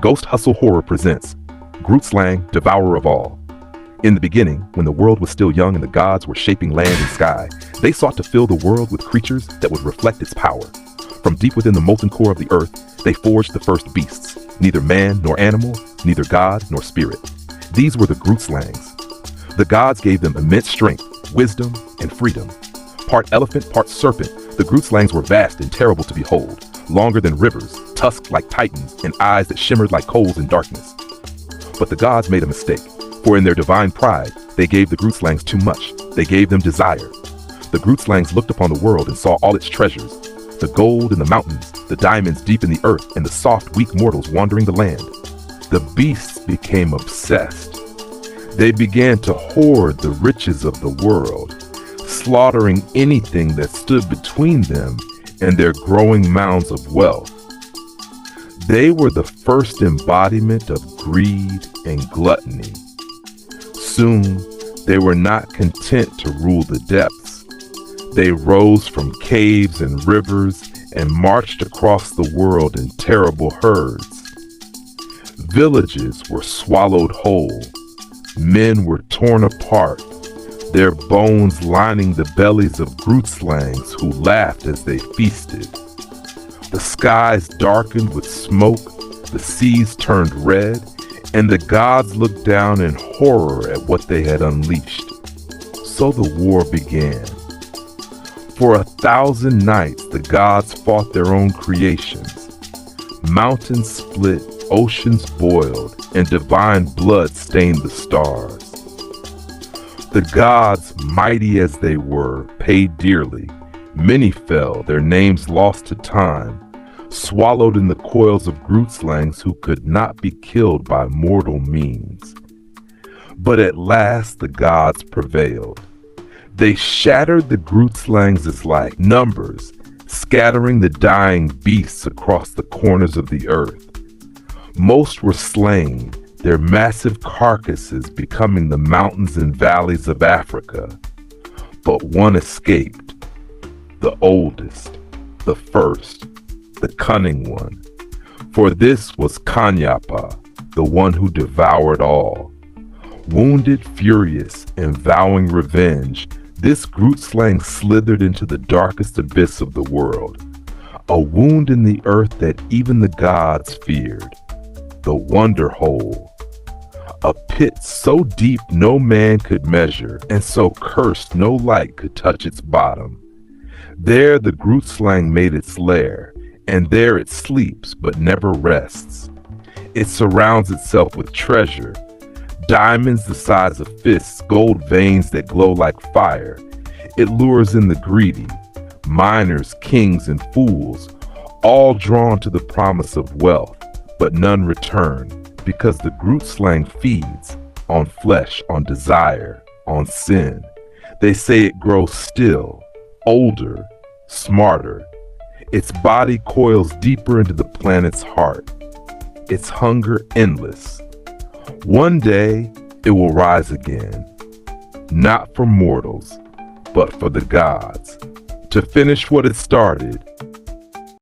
Ghost Hustle Horror presents Grootslang, Devourer of All. In the beginning, when the world was still young and the gods were shaping land and sky, they sought to fill the world with creatures that would reflect its power. From deep within the molten core of the earth, they forged the first beasts, neither man nor animal, neither god nor spirit. These were the Grootslangs. The gods gave them immense strength, wisdom, and freedom. Part elephant, part serpent, the Grootslangs were vast and terrible to behold, longer than rivers, tusked like titans, and eyes that shimmered like coals in darkness. But the gods made a mistake, for in their divine pride, they gave the Grootslangs too much. They gave them desire. The Grootslangs looked upon the world and saw all its treasures, the gold in the mountains, the diamonds deep in the earth, and the soft, weak mortals wandering the land. The beasts became obsessed. They began to hoard the riches of the world, slaughtering anything that stood between them and their growing mounds of wealth. They were the first embodiment of greed and gluttony. Soon, they were not content to rule the depths. They rose from caves and rivers and marched across the world in terrible herds. Villages were swallowed whole. Men were torn apart, their bones lining the bellies of Grootslangs who laughed as they feasted. The skies darkened with smoke, the seas turned red, and the gods looked down in horror at what they had unleashed. So the war began. For 1,000 nights the gods fought their own creations. Mountains split, oceans boiled, and divine blood stained the stars. The gods, mighty as they were, paid dearly. Many fell, their names lost to time, swallowed in the coils of Grootslangs who could not be killed by mortal means. But at last the gods prevailed. They shattered the Grootslangs like numbers, scattering the dying beasts across the corners of the earth. Most were slain, their massive carcasses becoming the mountains and valleys of Africa. But one escaped, the oldest, the first, the cunning one. For this was Khanyapa, the one who devoured all. Wounded, furious, and vowing revenge, this Grootslang slithered into the darkest abyss of the world, a wound in the earth that even the gods feared. The Wonder Hole, a pit so deep no man could measure, and so cursed no light could touch its bottom. There the Grootslang made its lair, and there it sleeps but never rests. It surrounds itself with treasure, diamonds the size of fists, gold veins that glow like fire. It lures in the greedy, miners, kings, and fools, all drawn to the promise of wealth. But none return, because the Grootslang feeds on flesh, on desire, on sin. They say it grows still, older, smarter. Its body coils deeper into the planet's heart, its hunger endless. One day, it will rise again, not for mortals, but for the gods, to finish what it started